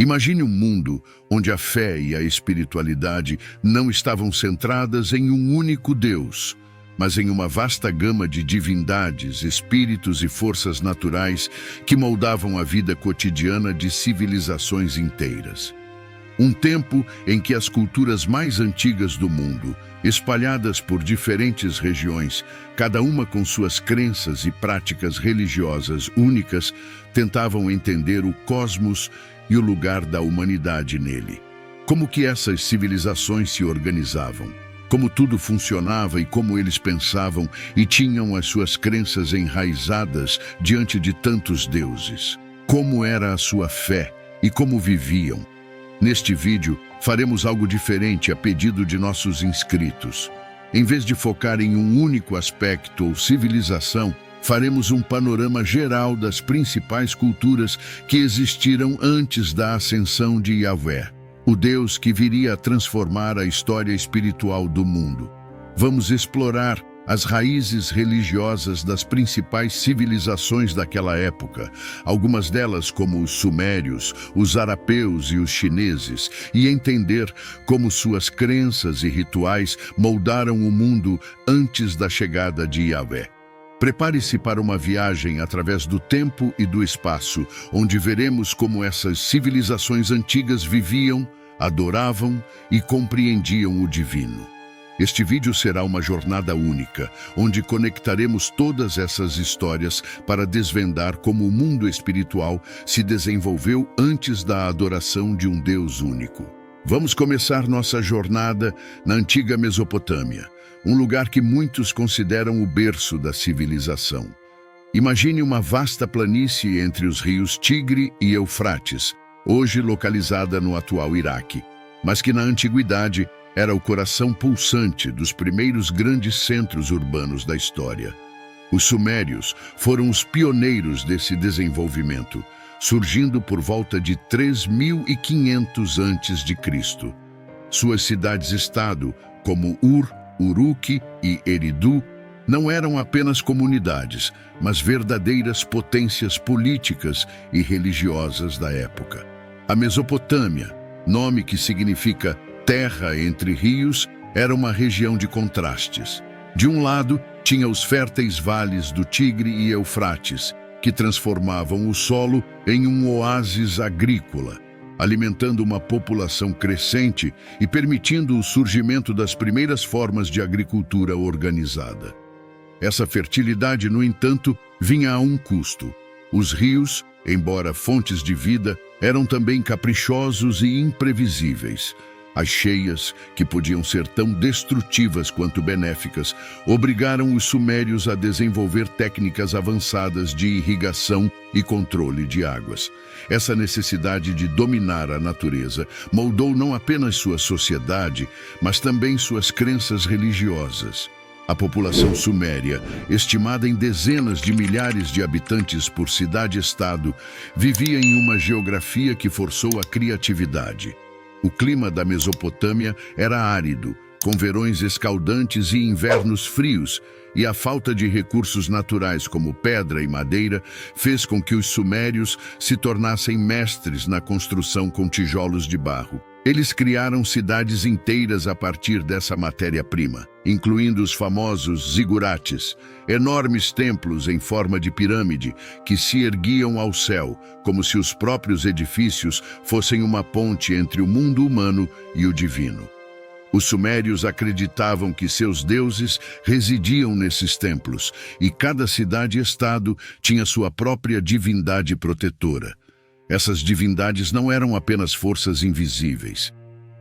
Imagine um mundo onde a fé e a espiritualidade não estavam centradas em um único Deus, mas em uma vasta gama de divindades, espíritos e forças naturais que moldavam a vida cotidiana de civilizações inteiras. Um tempo em que as culturas mais antigas do mundo, espalhadas por diferentes regiões, cada uma com suas crenças e práticas religiosas únicas, tentavam entender o cosmos e o lugar da humanidade nele. Como que essas civilizações se organizavam? Como tudo funcionava e como eles pensavam e tinham as suas crenças enraizadas diante de tantos deuses? Como era a sua fé e como viviam? Neste vídeo, faremos algo diferente a pedido de nossos inscritos. Em vez de focar em um único aspecto ou civilização, faremos um panorama geral das principais culturas que existiram antes da ascensão de Yahvé, o Deus que viria a transformar a história espiritual do mundo. Vamos explorar as raízes religiosas das principais civilizações daquela época, algumas delas como os sumérios, os arapeus e os chineses, e entender como suas crenças e rituais moldaram o mundo antes da chegada de Yahvé. Prepare-se para uma viagem através do tempo e do espaço, onde veremos como essas civilizações antigas viviam, adoravam e compreendiam o divino. Este vídeo será uma jornada única, onde conectaremos todas essas histórias para desvendar como o mundo espiritual se desenvolveu antes da adoração de um Deus único. Vamos começar nossa jornada na antiga Mesopotâmia, um lugar que muitos consideram o berço da civilização. Imagine uma vasta planície entre os rios Tigre e Eufrates, hoje localizada no atual Iraque, mas que na antiguidade era o coração pulsante dos primeiros grandes centros urbanos da história. Os sumérios foram os pioneiros desse desenvolvimento, surgindo por volta de 3.500 a.C. Suas cidades-estado, como Ur, Uruk e Eridu, não eram apenas comunidades, mas verdadeiras potências políticas e religiosas da época. A Mesopotâmia, nome que significa terra entre rios, era uma região de contrastes. De um lado, tinha os férteis vales do Tigre e Eufrates, que transformavam o solo em um oásis agrícola, alimentando uma população crescente e permitindo o surgimento das primeiras formas de agricultura organizada. Essa fertilidade, no entanto, vinha a um custo. Os rios, embora fontes de vida, eram também caprichosos e imprevisíveis. As cheias, que podiam ser tão destrutivas quanto benéficas, obrigaram os sumérios a desenvolver técnicas avançadas de irrigação e controle de águas. Essa necessidade de dominar a natureza moldou não apenas sua sociedade, mas também suas crenças religiosas. A população suméria, estimada em dezenas de milhares de habitantes por cidade-estado, vivia em uma geografia que forçou a criatividade. O clima da Mesopotâmia era árido, com verões escaldantes e invernos frios, e a falta de recursos naturais como pedra e madeira fez com que os sumérios se tornassem mestres na construção com tijolos de barro. Eles criaram cidades inteiras a partir dessa matéria-prima, incluindo os famosos zigurates, enormes templos em forma de pirâmide que se erguiam ao céu, como se os próprios edifícios fossem uma ponte entre o mundo humano e o divino. Os sumérios acreditavam que seus deuses residiam nesses templos, e cada cidade-estado tinha sua própria divindade protetora. Essas divindades não eram apenas forças invisíveis.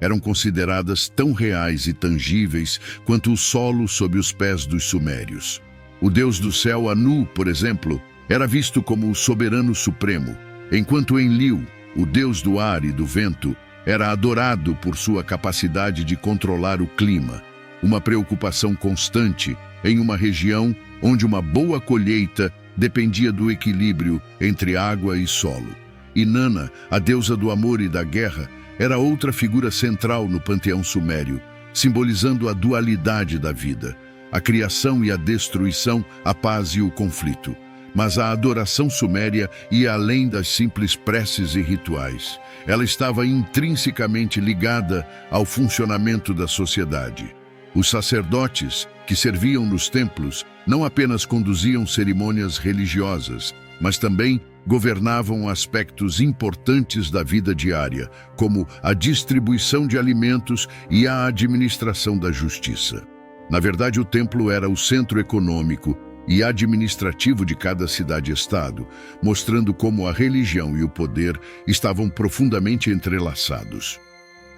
Eram consideradas tão reais e tangíveis quanto o solo sob os pés dos sumérios. O deus do céu Anu, por exemplo, era visto como o soberano supremo, enquanto Enlil, o deus do ar e do vento, era adorado por sua capacidade de controlar o clima, uma preocupação constante em uma região onde uma boa colheita dependia do equilíbrio entre água e solo. Inanna, a deusa do amor e da guerra, era outra figura central no panteão sumério, simbolizando a dualidade da vida, a criação e a destruição, a paz e o conflito. Mas a adoração suméria ia além das simples preces e rituais. Ela estava intrinsecamente ligada ao funcionamento da sociedade. Os sacerdotes, que serviam nos templos, não apenas conduziam cerimônias religiosas, mas também governavam aspectos importantes da vida diária, como a distribuição de alimentos e a administração da justiça. Na verdade, o templo era o centro econômico e administrativo de cada cidade-estado, mostrando como a religião e o poder estavam profundamente entrelaçados.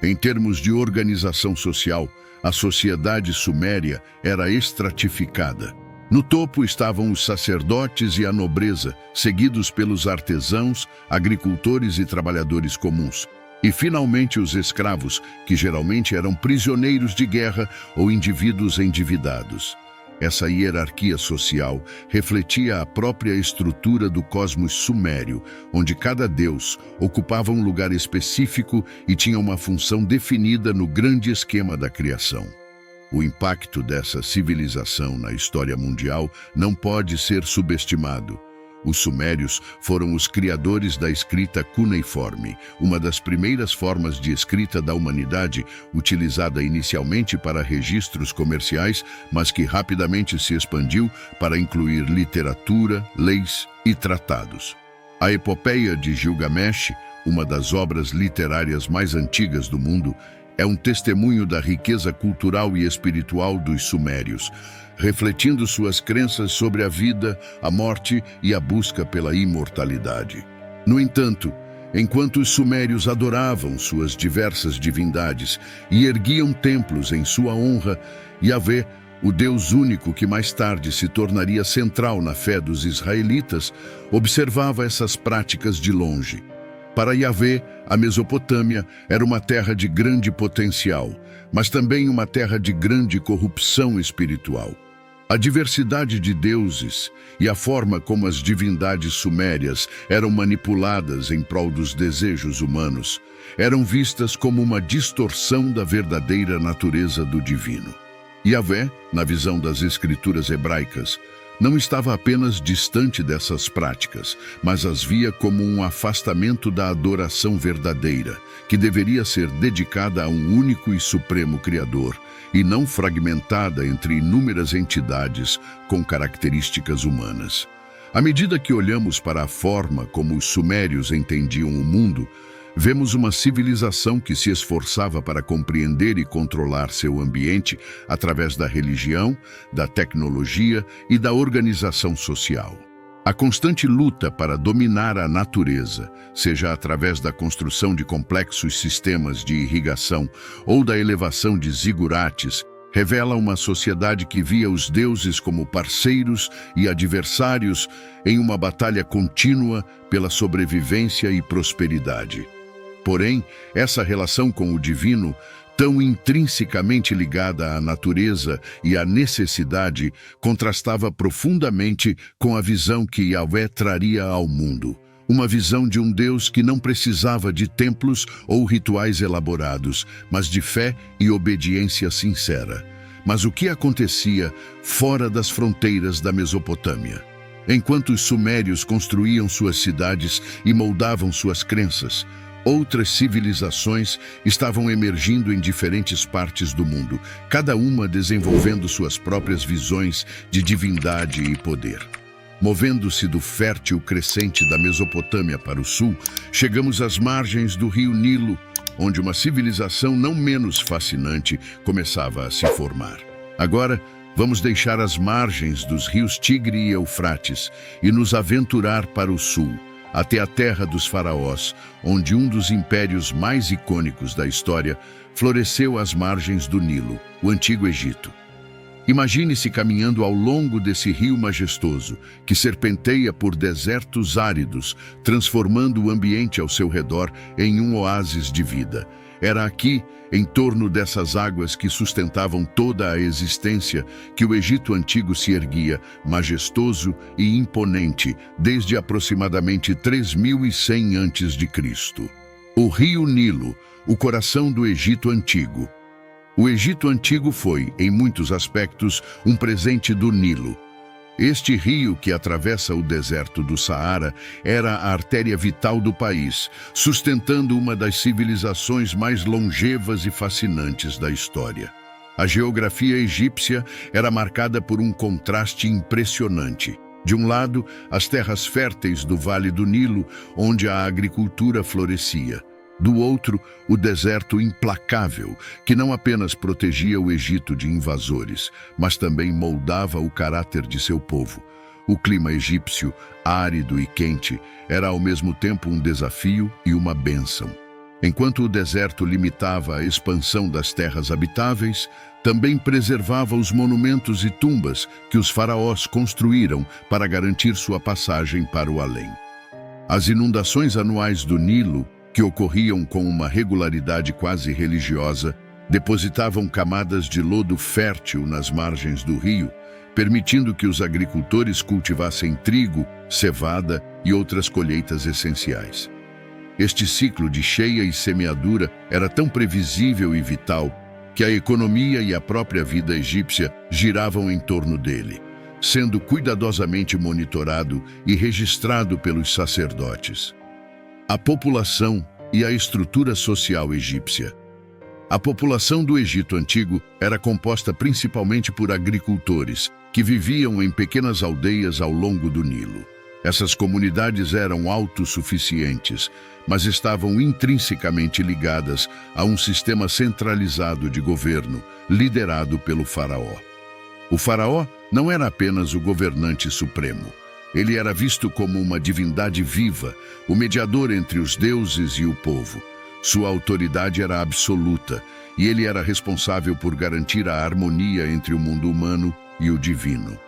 Em termos de organização social, a sociedade suméria era estratificada. No topo estavam os sacerdotes e a nobreza, seguidos pelos artesãos, agricultores e trabalhadores comuns. E, finalmente, os escravos, que geralmente eram prisioneiros de guerra ou indivíduos endividados. Essa hierarquia social refletia a própria estrutura do cosmos sumério, onde cada deus ocupava um lugar específico e tinha uma função definida no grande esquema da criação. O impacto dessa civilização na história mundial não pode ser subestimado. Os sumérios foram os criadores da escrita cuneiforme, uma das primeiras formas de escrita da humanidade, utilizada inicialmente para registros comerciais, mas que rapidamente se expandiu para incluir literatura, leis e tratados. A Epopeia de Gilgamesh, uma das obras literárias mais antigas do mundo, é um testemunho da riqueza cultural e espiritual dos sumérios, refletindo suas crenças sobre a vida, a morte e a busca pela imortalidade. No entanto, enquanto os sumérios adoravam suas diversas divindades e erguiam templos em sua honra, Yahvé, o Deus único que mais tarde se tornaria central na fé dos israelitas, observava essas práticas de longe. Para Yahvé, a Mesopotâmia era uma terra de grande potencial, mas também uma terra de grande corrupção espiritual. A diversidade de deuses e a forma como as divindades sumérias eram manipuladas em prol dos desejos humanos eram vistas como uma distorção da verdadeira natureza do divino. Yahvé, na visão das escrituras hebraicas, não estava apenas distante dessas práticas, mas as via como um afastamento da adoração verdadeira, que deveria ser dedicada a um único e supremo Criador, e não fragmentada entre inúmeras entidades com características humanas. À medida que olhamos para a forma como os sumérios entendiam o mundo, vemos uma civilização que se esforçava para compreender e controlar seu ambiente através da religião, da tecnologia e da organização social. A constante luta para dominar a natureza, seja através da construção de complexos sistemas de irrigação ou da elevação de zigurates, revela uma sociedade que via os deuses como parceiros e adversários em uma batalha contínua pela sobrevivência e prosperidade. Porém, essa relação com o divino, tão intrinsecamente ligada à natureza e à necessidade, contrastava profundamente com a visão que Yahvé traria ao mundo. Uma visão de um Deus que não precisava de templos ou rituais elaborados, mas de fé e obediência sincera. Mas o que acontecia fora das fronteiras da Mesopotâmia? Enquanto os sumérios construíam suas cidades e moldavam suas crenças, outras civilizações estavam emergindo em diferentes partes do mundo, cada uma desenvolvendo suas próprias visões de divindade e poder. Movendo-se do fértil crescente da Mesopotâmia para o sul, chegamos às margens do rio Nilo, onde uma civilização não menos fascinante começava a se formar. Agora, vamos deixar as margens dos rios Tigre e Eufrates e nos aventurar para o sul, até a terra dos faraós, onde um dos impérios mais icônicos da história floresceu às margens do Nilo, o Antigo Egito. Imagine-se caminhando ao longo desse rio majestoso, que serpenteia por desertos áridos, transformando o ambiente ao seu redor em um oásis de vida. Era aqui, em torno dessas águas que sustentavam toda a existência, que o Egito Antigo se erguia, majestoso e imponente, desde aproximadamente 3100 a.C. O rio Nilo, o coração do Egito Antigo. O Egito Antigo foi, em muitos aspectos, um presente do Nilo. Este rio que atravessa o deserto do Saara era a artéria vital do país, sustentando uma das civilizações mais longevas e fascinantes da história. A geografia egípcia era marcada por um contraste impressionante. De um lado, as terras férteis do Vale do Nilo, onde a agricultura florescia. Do outro, o deserto implacável, que não apenas protegia o Egito de invasores, mas também moldava o caráter de seu povo. O clima egípcio, árido e quente, era ao mesmo tempo um desafio e uma bênção. Enquanto o deserto limitava a expansão das terras habitáveis, também preservava os monumentos e tumbas que os faraós construíram para garantir sua passagem para o além. As inundações anuais do Nilo, que ocorriam com uma regularidade quase religiosa, depositavam camadas de lodo fértil nas margens do rio, permitindo que os agricultores cultivassem trigo, cevada e outras colheitas essenciais. Este ciclo de cheia e semeadura era tão previsível e vital que a economia e a própria vida egípcia giravam em torno dele, sendo cuidadosamente monitorado e registrado pelos sacerdotes. A população e a estrutura social egípcia. A população do Egito Antigo era composta principalmente por agricultores, que viviam em pequenas aldeias ao longo do Nilo. Essas comunidades eram autossuficientes, mas estavam intrinsecamente ligadas a um sistema centralizado de governo, liderado pelo faraó. O faraó não era apenas o governante supremo. Ele era visto como uma divindade viva, o mediador entre os deuses e o povo. Sua autoridade era absoluta, e ele era responsável por garantir a harmonia entre o mundo humano e o divino.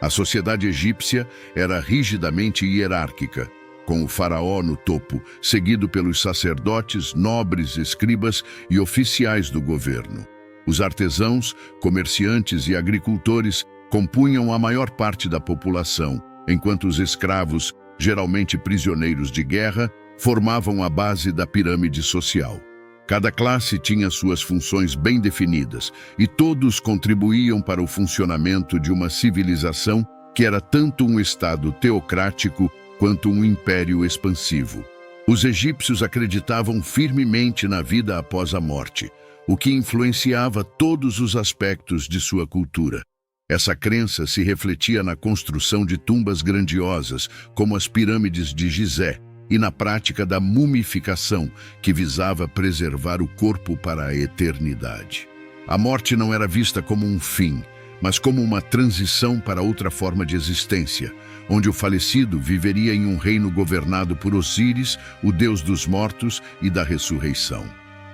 A sociedade egípcia era rigidamente hierárquica, com o faraó no topo, seguido pelos sacerdotes, nobres, escribas e oficiais do governo. Os artesãos, comerciantes e agricultores compunham a maior parte da população, enquanto os escravos, geralmente prisioneiros de guerra, formavam a base da pirâmide social. Cada classe tinha suas funções bem definidas e todos contribuíam para o funcionamento de uma civilização que era tanto um estado teocrático quanto um império expansivo. Os egípcios acreditavam firmemente na vida após a morte, o que influenciava todos os aspectos de sua cultura. Essa crença se refletia na construção de tumbas grandiosas, como as pirâmides de Gizé, e na prática da mumificação, que visava preservar o corpo para a eternidade. A morte não era vista como um fim, mas como uma transição para outra forma de existência, onde o falecido viveria em um reino governado por Osíris, o deus dos mortos e da ressurreição.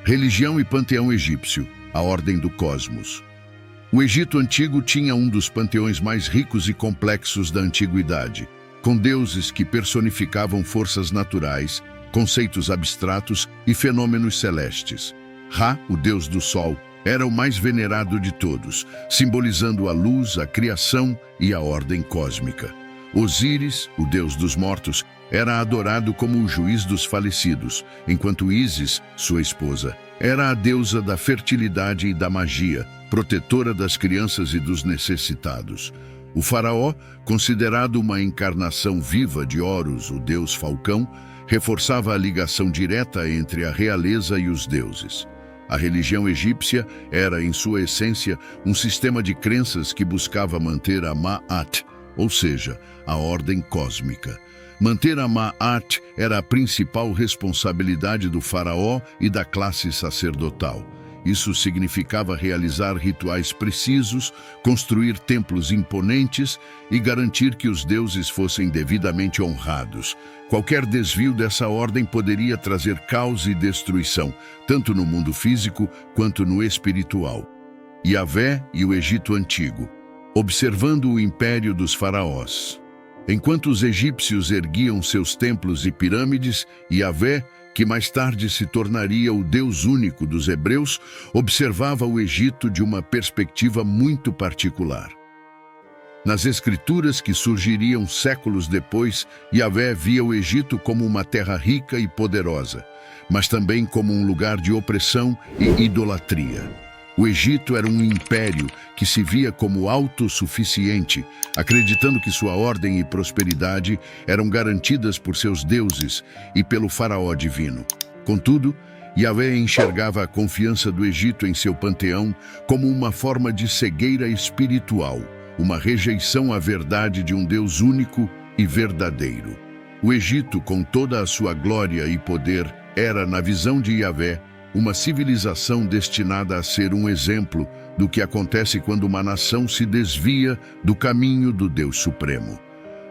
Religião e panteão egípcio, a ordem do cosmos. O Egito Antigo tinha um dos panteões mais ricos e complexos da antiguidade, com deuses que personificavam forças naturais, conceitos abstratos e fenômenos celestes. Ra, o deus do sol, era o mais venerado de todos, simbolizando a luz, a criação e a ordem cósmica. Osíris, o deus dos mortos, era adorado como o juiz dos falecidos, enquanto Ísis, sua esposa, era a deusa da fertilidade e da magia, protetora das crianças e dos necessitados. O faraó, considerado uma encarnação viva de Horus, o deus falcão, reforçava a ligação direta entre a realeza e os deuses. A religião egípcia era, em sua essência, um sistema de crenças que buscava manter a Ma'at, ou seja, a ordem cósmica. Manter a Ma'at era a principal responsabilidade do faraó e da classe sacerdotal. Isso significava realizar rituais precisos, construir templos imponentes e garantir que os deuses fossem devidamente honrados. Qualquer desvio dessa ordem poderia trazer caos e destruição, tanto no mundo físico quanto no espiritual. Yahvé e o Egito Antigo. Observando o império dos faraós. Enquanto os egípcios erguiam seus templos e pirâmides, Yahvé, que mais tarde se tornaria o Deus único dos hebreus, observava o Egito de uma perspectiva muito particular. Nas escrituras que surgiriam séculos depois, Yahvé via o Egito como uma terra rica e poderosa, mas também como um lugar de opressão e idolatria. O Egito era um império que se via como autossuficiente, acreditando que sua ordem e prosperidade eram garantidas por seus deuses e pelo faraó divino. Contudo, Yahvé enxergava a confiança do Egito em seu panteão como uma forma de cegueira espiritual, uma rejeição à verdade de um Deus único e verdadeiro. O Egito, com toda a sua glória e poder, era, na visão de Yahvé, uma civilização destinada a ser um exemplo do que acontece quando uma nação se desvia do caminho do Deus Supremo.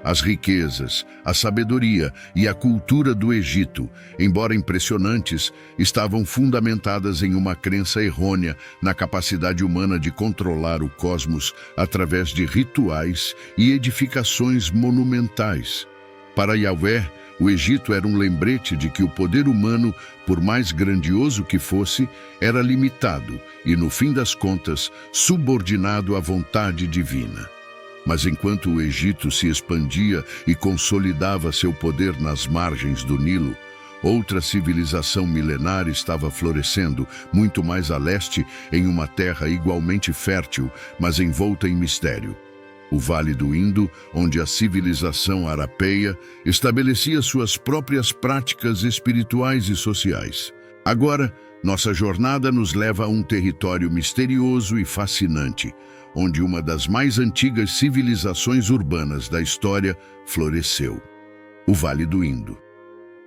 As riquezas, a sabedoria e a cultura do Egito, embora impressionantes, estavam fundamentadas em uma crença errônea na capacidade humana de controlar o cosmos através de rituais e edificações monumentais. Para Yahvé, o Egito era um lembrete de que o poder humano, por mais grandioso que fosse, era limitado e, no fim das contas, subordinado à vontade divina. Mas enquanto o Egito se expandia e consolidava seu poder nas margens do Nilo, outra civilização milenar estava florescendo, muito mais a leste, em uma terra igualmente fértil, mas envolta em mistério. O Vale do Indo, onde a civilização arapeia estabelecia suas próprias práticas espirituais e sociais. Agora, nossa jornada nos leva a um território misterioso e fascinante, onde uma das mais antigas civilizações urbanas da história floresceu: o Vale do Indo.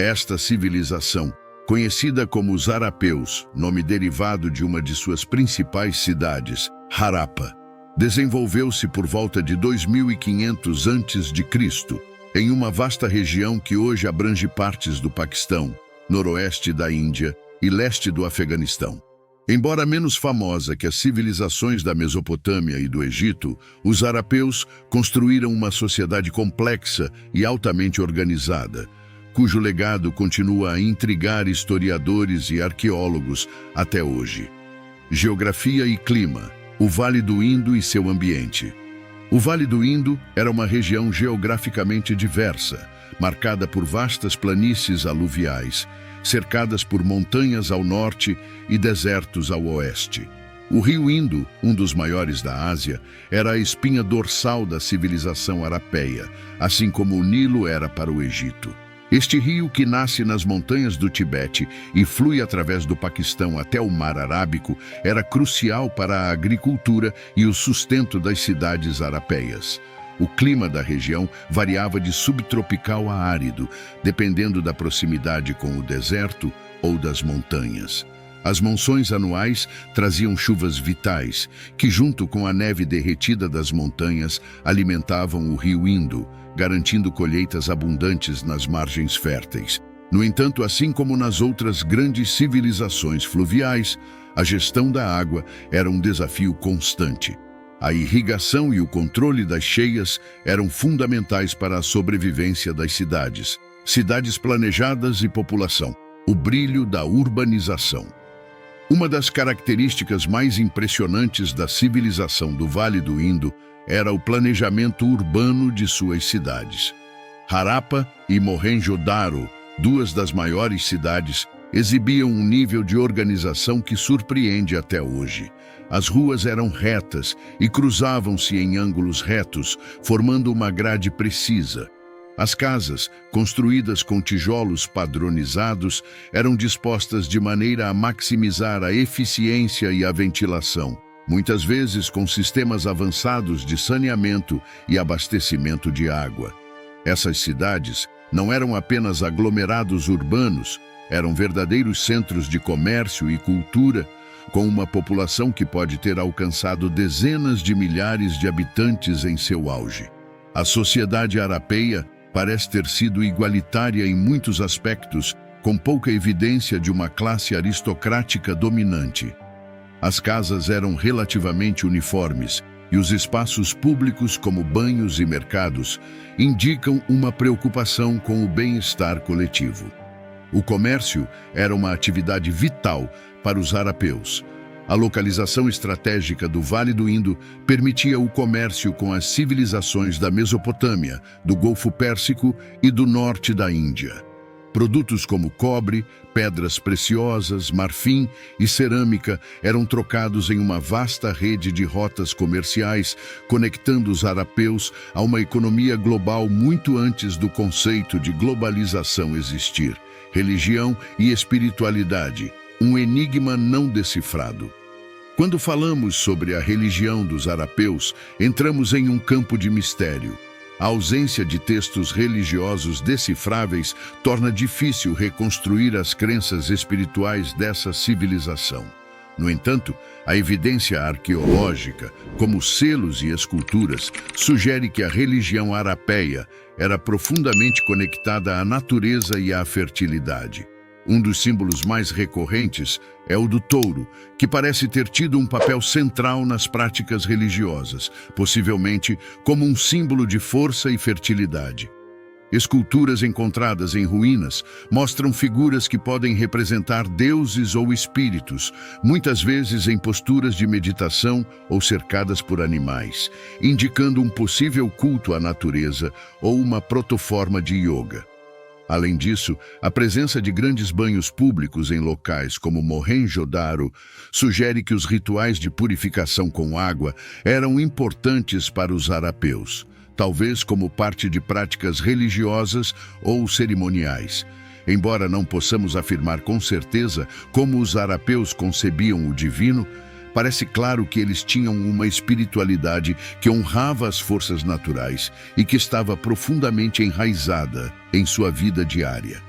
Esta civilização, conhecida como os Arapeus, nome derivado de uma de suas principais cidades, Harappa, desenvolveu-se por volta de 2500 a.C., em uma vasta região que hoje abrange partes do Paquistão, noroeste da Índia e leste do Afeganistão. Embora menos famosa que as civilizações da Mesopotâmia e do Egito, os arapeus construíram uma sociedade complexa e altamente organizada, cujo legado continua a intrigar historiadores e arqueólogos até hoje. Geografia e clima. O Vale do Indo e seu ambiente. O Vale do Indo era uma região geograficamente diversa, marcada por vastas planícies aluviais, cercadas por montanhas ao norte e desertos ao oeste. O rio Indo, um dos maiores da Ásia, era a espinha dorsal da civilização arapeia, assim como o Nilo era para o Egito. Este rio, que nasce nas montanhas do Tibete e flui através do Paquistão até o Mar Arábico, era crucial para a agricultura e o sustento das cidades arapeias. O clima da região variava de subtropical a árido, dependendo da proximidade com o deserto ou das montanhas. As monções anuais traziam chuvas vitais, que junto com a neve derretida das montanhas alimentavam o rio Indo, garantindo colheitas abundantes nas margens férteis. No entanto, assim como nas outras grandes civilizações fluviais, a gestão da água era um desafio constante. A irrigação e o controle das cheias eram fundamentais para a sobrevivência das cidades. Cidades planejadas e população. O brilho da urbanização. Uma das características mais impressionantes da civilização do Vale do Indo era o planejamento urbano de suas cidades. Harappa e Mohenjo-Daro, duas das maiores cidades, exibiam um nível de organização que surpreende até hoje. As ruas eram retas e cruzavam-se em ângulos retos, formando uma grade precisa. As casas, construídas com tijolos padronizados, eram dispostas de maneira a maximizar a eficiência e a ventilação, muitas vezes com sistemas avançados de saneamento e abastecimento de água. Essas cidades não eram apenas aglomerados urbanos, eram verdadeiros centros de comércio e cultura, com uma população que pode ter alcançado dezenas de milhares de habitantes em seu auge. A sociedade arapeia parece ter sido igualitária em muitos aspectos, com pouca evidência de uma classe aristocrática dominante. As casas eram relativamente uniformes e os espaços públicos, como banhos e mercados, indicam uma preocupação com o bem-estar coletivo. O comércio era uma atividade vital para os arapeus. A localização estratégica do Vale do Indo permitia o comércio com as civilizações da Mesopotâmia, do Golfo Pérsico e do norte da Índia. Produtos como cobre, pedras preciosas, marfim e cerâmica eram trocados em uma vasta rede de rotas comerciais, conectando os arapeus a uma economia global muito antes do conceito de globalização existir. Religião e espiritualidade, um enigma não decifrado. Quando falamos sobre a religião dos arapeus, entramos em um campo de mistério. A ausência de textos religiosos decifráveis torna difícil reconstruir as crenças espirituais dessa civilização. No entanto, a evidência arqueológica, como selos e esculturas, sugere que a religião arapeia era profundamente conectada à natureza e à fertilidade. Um dos símbolos mais recorrentes é o do touro, que parece ter tido um papel central nas práticas religiosas, possivelmente como um símbolo de força e fertilidade. Esculturas encontradas em ruínas mostram figuras que podem representar deuses ou espíritos, muitas vezes em posturas de meditação ou cercadas por animais, indicando um possível culto à natureza ou uma protoforma de yoga. Além disso, a presença de grandes banhos públicos em locais como Mohenjo-Daro sugere que os rituais de purificação com água eram importantes para os arapeus, talvez como parte de práticas religiosas ou cerimoniais. Embora não possamos afirmar com certeza como os arapeus concebiam o divino, parece claro que eles tinham uma espiritualidade que honrava as forças naturais e que estava profundamente enraizada em sua vida diária.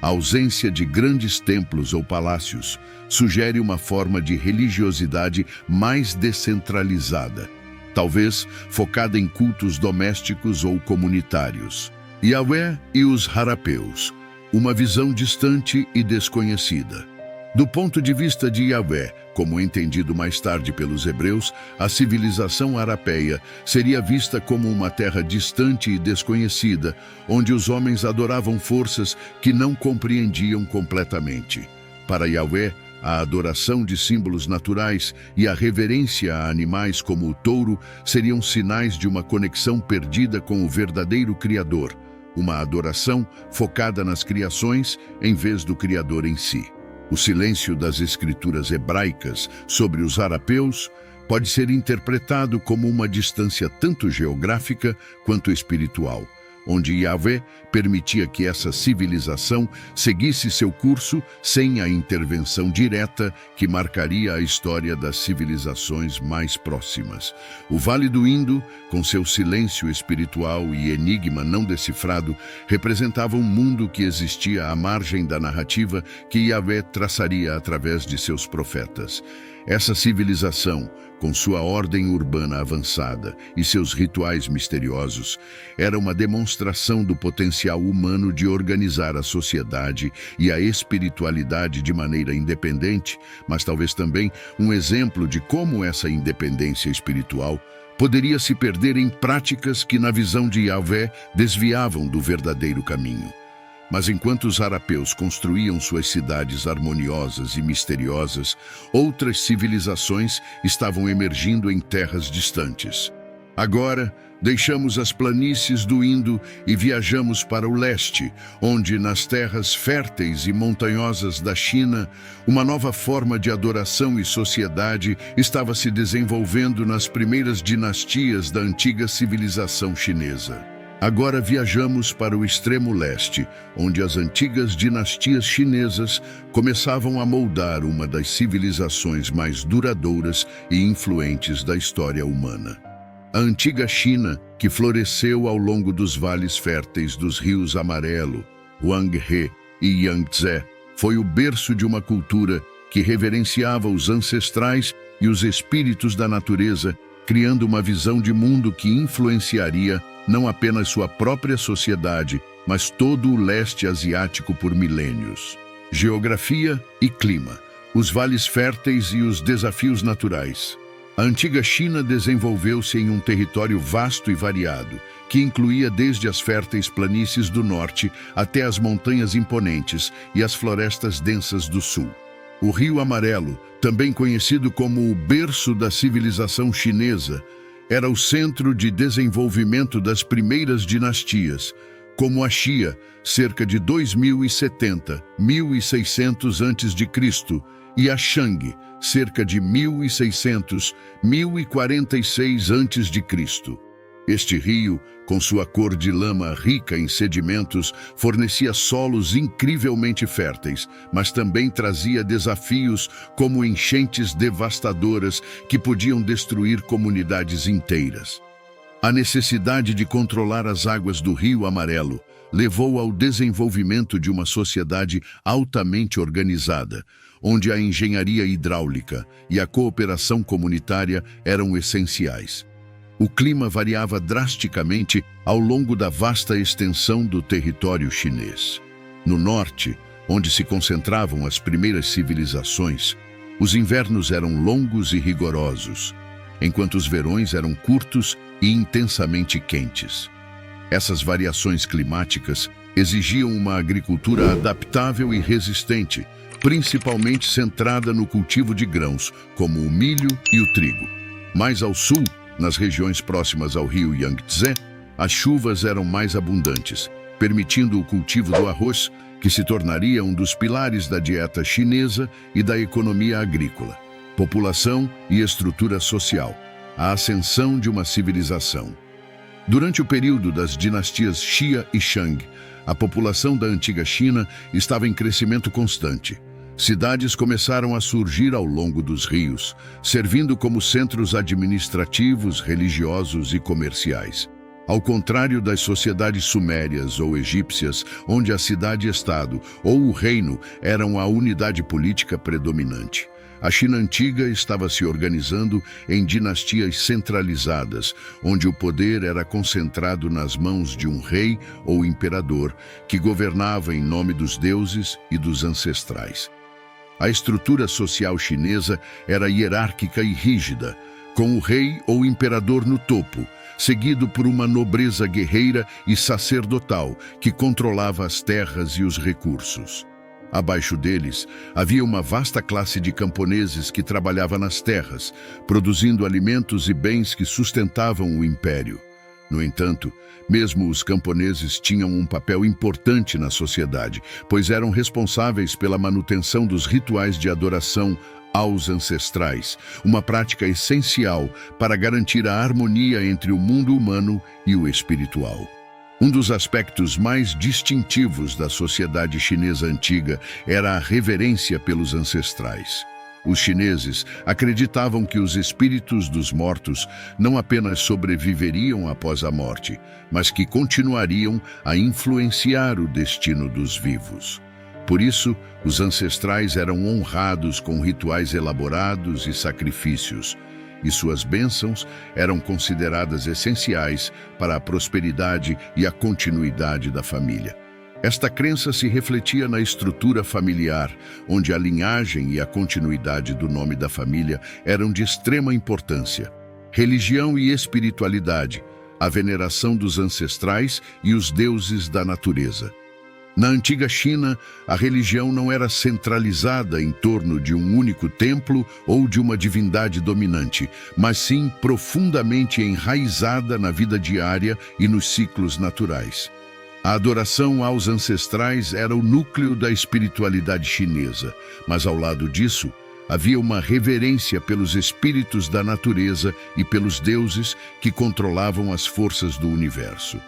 A ausência de grandes templos ou palácios sugere uma forma de religiosidade mais descentralizada, talvez focada em cultos domésticos ou comunitários. Yahvé e os arapeus, uma visão distante e desconhecida. Do ponto de vista de Yahvé, como entendido mais tarde pelos hebreus, a civilização arapeia seria vista como uma terra distante e desconhecida, onde os homens adoravam forças que não compreendiam completamente. Para Yahvé, a adoração de símbolos naturais e a reverência a animais como o touro seriam sinais de uma conexão perdida com o verdadeiro Criador, uma adoração focada nas criações em vez do Criador em si. O silêncio das escrituras hebraicas sobre os arapeus pode ser interpretado como uma distância tanto geográfica quanto espiritual, onde Yahvé permitia que essa civilização seguisse seu curso sem a intervenção direta que marcaria a história das civilizações mais próximas. O Vale do Indo, com seu silêncio espiritual e enigma não decifrado, representava um mundo que existia à margem da narrativa que Yahvé traçaria através de seus profetas. Essa civilização, com sua ordem urbana avançada e seus rituais misteriosos, era uma demonstração do potencial humano de organizar a sociedade e a espiritualidade de maneira independente, mas talvez também um exemplo de como essa independência espiritual poderia se perder em práticas que, na visão de Yahvé, desviavam do verdadeiro caminho. Mas enquanto os arapeus construíam suas cidades harmoniosas e misteriosas, outras civilizações estavam emergindo em terras distantes. Agora, deixamos as planícies do Indo e viajamos para o leste, onde, nas terras férteis e montanhosas da China, uma nova forma de adoração e sociedade estava se desenvolvendo nas primeiras dinastias da antiga civilização chinesa. Agora viajamos para o extremo leste, onde as antigas dinastias chinesas começavam a moldar uma das civilizações mais duradouras e influentes da história humana. A antiga China, que floresceu ao longo dos vales férteis dos rios Amarelo, Huanghe e Yangtze, foi o berço de uma cultura que reverenciava os ancestrais e os espíritos da natureza, criando uma visão de mundo que influenciaria não apenas sua própria sociedade, mas todo o leste asiático por milênios. Geografia e clima, os vales férteis e os desafios naturais. A antiga China desenvolveu-se em um território vasto e variado, que incluía desde as férteis planícies do norte até as montanhas imponentes e as florestas densas do sul. O Rio Amarelo, também conhecido como o berço da civilização chinesa, era o centro de desenvolvimento das primeiras dinastias, como a Xia, cerca de 2070, 1600 a.C., e a Shang, cerca de 1600, 1046 a.C. Este rio, com sua cor de lama rica em sedimentos, fornecia solos incrivelmente férteis, mas também trazia desafios como enchentes devastadoras que podiam destruir comunidades inteiras. A necessidade de controlar as águas do Rio Amarelo levou ao desenvolvimento de uma sociedade altamente organizada, onde a engenharia hidráulica e a cooperação comunitária eram essenciais. O clima variava drasticamente ao longo da vasta extensão do território chinês. No norte, onde se concentravam as primeiras civilizações, os invernos eram longos e rigorosos, enquanto os verões eram curtos e intensamente quentes. Essas variações climáticas exigiam uma agricultura adaptável e resistente, principalmente centrada no cultivo de grãos, como o milho e o trigo. Mais ao sul, nas regiões próximas ao rio Yangtze, as chuvas eram mais abundantes, permitindo o cultivo do arroz, que se tornaria um dos pilares da dieta chinesa e da economia agrícola. População e estrutura social. A ascensão de uma civilização. Durante o período das dinastias Xia e Shang, a população da antiga China estava em crescimento constante. Cidades começaram a surgir ao longo dos rios, servindo como centros administrativos, religiosos e comerciais. Ao contrário das sociedades sumérias ou egípcias, onde a cidade-estado ou o reino eram a unidade política predominante. A China antiga estava se organizando em dinastias centralizadas, onde o poder era concentrado nas mãos de um rei ou imperador que governava em nome dos deuses e dos ancestrais. A estrutura social chinesa era hierárquica e rígida, com o rei ou imperador no topo, seguido por uma nobreza guerreira e sacerdotal que controlava as terras e os recursos. Abaixo deles, havia uma vasta classe de camponeses que trabalhava nas terras, produzindo alimentos e bens que sustentavam o império. No entanto, mesmo os camponeses tinham um papel importante na sociedade, pois eram responsáveis pela manutenção dos rituais de adoração aos ancestrais, uma prática essencial para garantir a harmonia entre o mundo humano e o espiritual. Um dos aspectos mais distintivos da sociedade chinesa antiga era a reverência pelos ancestrais. Os chineses acreditavam que os espíritos dos mortos não apenas sobreviveriam após a morte, mas que continuariam a influenciar o destino dos vivos. Por isso, os ancestrais eram honrados com rituais elaborados e sacrifícios, e suas bênçãos eram consideradas essenciais para a prosperidade e a continuidade da família. Esta crença se refletia na estrutura familiar, onde a linhagem e a continuidade do nome da família eram de extrema importância. Religião e espiritualidade, a veneração dos ancestrais e os deuses da natureza. Na antiga China, a religião não era centralizada em torno de um único templo ou de uma divindade dominante, mas sim profundamente enraizada na vida diária e nos ciclos naturais. A adoração aos ancestrais era o núcleo da espiritualidade chinesa, mas ao lado disso, havia uma reverência pelos espíritos da natureza e pelos deuses que controlavam as forças do universo.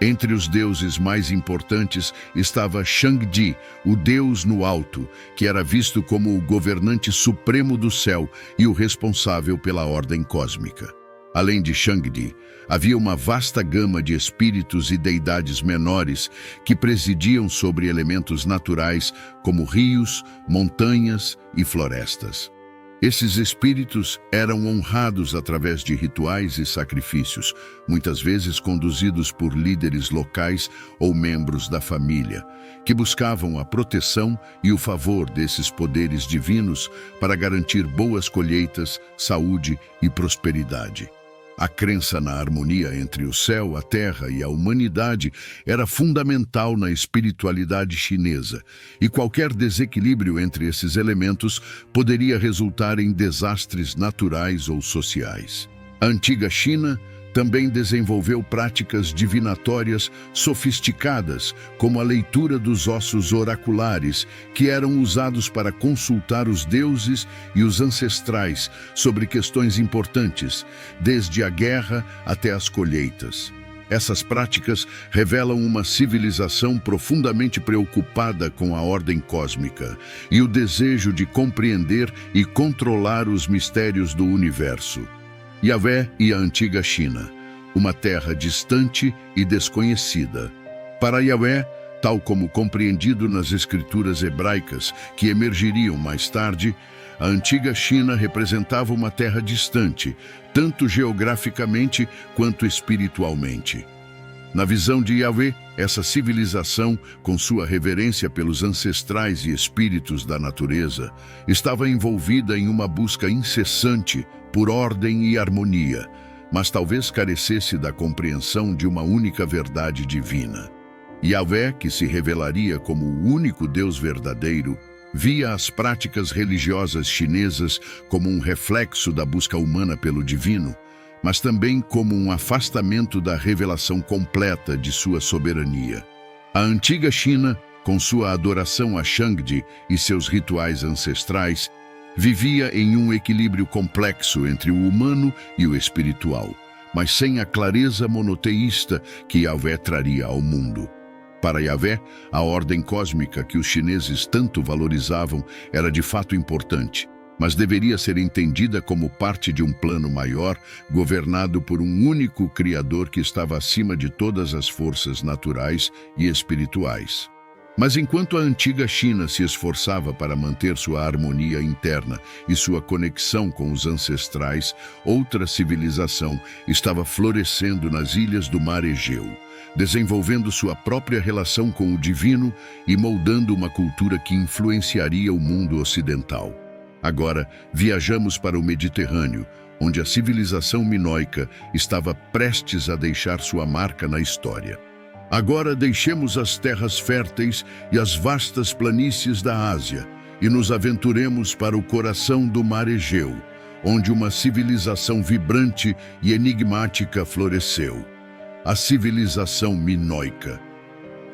Entre os deuses mais importantes estava Shangdi, o deus no alto, que era visto como o governante supremo do céu e o responsável pela ordem cósmica. Além de Shangdi, havia uma vasta gama de espíritos e deidades menores que presidiam sobre elementos naturais como rios, montanhas e florestas. Esses espíritos eram honrados através de rituais e sacrifícios, muitas vezes conduzidos por líderes locais ou membros da família, que buscavam a proteção e o favor desses poderes divinos para garantir boas colheitas, saúde e prosperidade. A crença na harmonia entre o céu, a terra e a humanidade era fundamental na espiritualidade chinesa, e qualquer desequilíbrio entre esses elementos poderia resultar em desastres naturais ou sociais. A antiga China também desenvolveu práticas divinatórias sofisticadas, como a leitura dos ossos oraculares, que eram usados para consultar os deuses e os ancestrais sobre questões importantes, desde a guerra até as colheitas. Essas práticas revelam uma civilização profundamente preocupada com a ordem cósmica e o desejo de compreender e controlar os mistérios do universo. Yahvé e a antiga China, uma terra distante e desconhecida. Para Yahvé, tal como compreendido nas escrituras hebraicas que emergiriam mais tarde, a antiga China representava uma terra distante, tanto geograficamente quanto espiritualmente. Na visão de Yahvé, essa civilização, com sua reverência pelos ancestrais e espíritos da natureza, estava envolvida em uma busca incessante por ordem e harmonia, mas talvez carecesse da compreensão de uma única verdade divina. Yahvé, que se revelaria como o único Deus verdadeiro, via as práticas religiosas chinesas como um reflexo da busca humana pelo divino, mas também como um afastamento da revelação completa de sua soberania. A antiga China, com sua adoração a Shangdi e seus rituais ancestrais, vivia em um equilíbrio complexo entre o humano e o espiritual, mas sem a clareza monoteísta que Yahvé traria ao mundo. Para Yahvé, a ordem cósmica que os chineses tanto valorizavam era de fato importante, mas deveria ser entendida como parte de um plano maior, governado por um único Criador que estava acima de todas as forças naturais e espirituais. Mas enquanto a antiga China se esforçava para manter sua harmonia interna e sua conexão com os ancestrais, outra civilização estava florescendo nas ilhas do Mar Egeu, desenvolvendo sua própria relação com o divino e moldando uma cultura que influenciaria o mundo ocidental. Agora, viajamos para o Mediterrâneo, onde a civilização minoica estava prestes a deixar sua marca na história. Agora deixemos as terras férteis e as vastas planícies da Ásia e nos aventuremos para o coração do Mar Egeu, onde uma civilização vibrante e enigmática floresceu. A civilização minoica.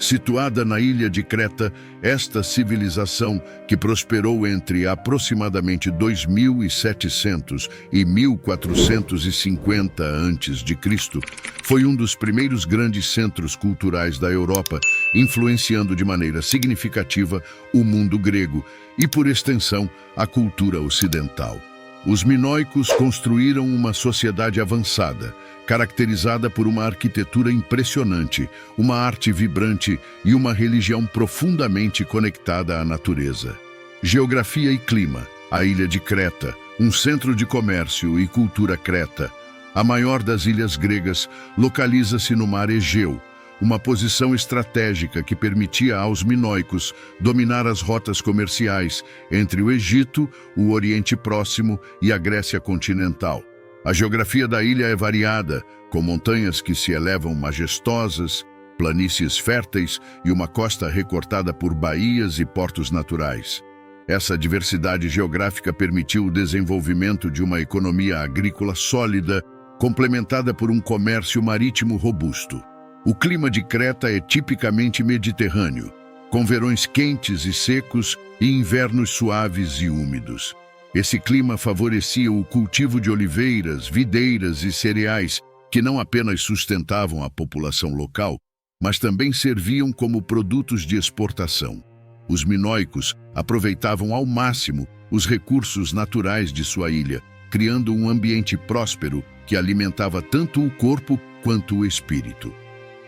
Situada na ilha de Creta, esta civilização, que prosperou entre aproximadamente 2700 e 1450 a.C., foi um dos primeiros grandes centros culturais da Europa, influenciando de maneira significativa o mundo grego e, por extensão, a cultura ocidental. Os minoicos construíram uma sociedade avançada, caracterizada por uma arquitetura impressionante, uma arte vibrante e uma religião profundamente conectada à natureza. Geografia e clima. A ilha de Creta, um centro de comércio e cultura creta, a maior das ilhas gregas, localiza-se no Mar Egeu, uma posição estratégica que permitia aos minoicos dominar as rotas comerciais entre o Egito, o Oriente Próximo e a Grécia continental. A geografia da ilha é variada, com montanhas que se elevam majestosas, planícies férteis e uma costa recortada por baías e portos naturais. Essa diversidade geográfica permitiu o desenvolvimento de uma economia agrícola sólida, complementada por um comércio marítimo robusto. O clima de Creta é tipicamente mediterrâneo, com verões quentes e secos e invernos suaves e úmidos. Esse clima favorecia o cultivo de oliveiras, videiras e cereais, que não apenas sustentavam a população local, mas também serviam como produtos de exportação. Os minoicos aproveitavam ao máximo os recursos naturais de sua ilha, criando um ambiente próspero que alimentava tanto o corpo quanto o espírito.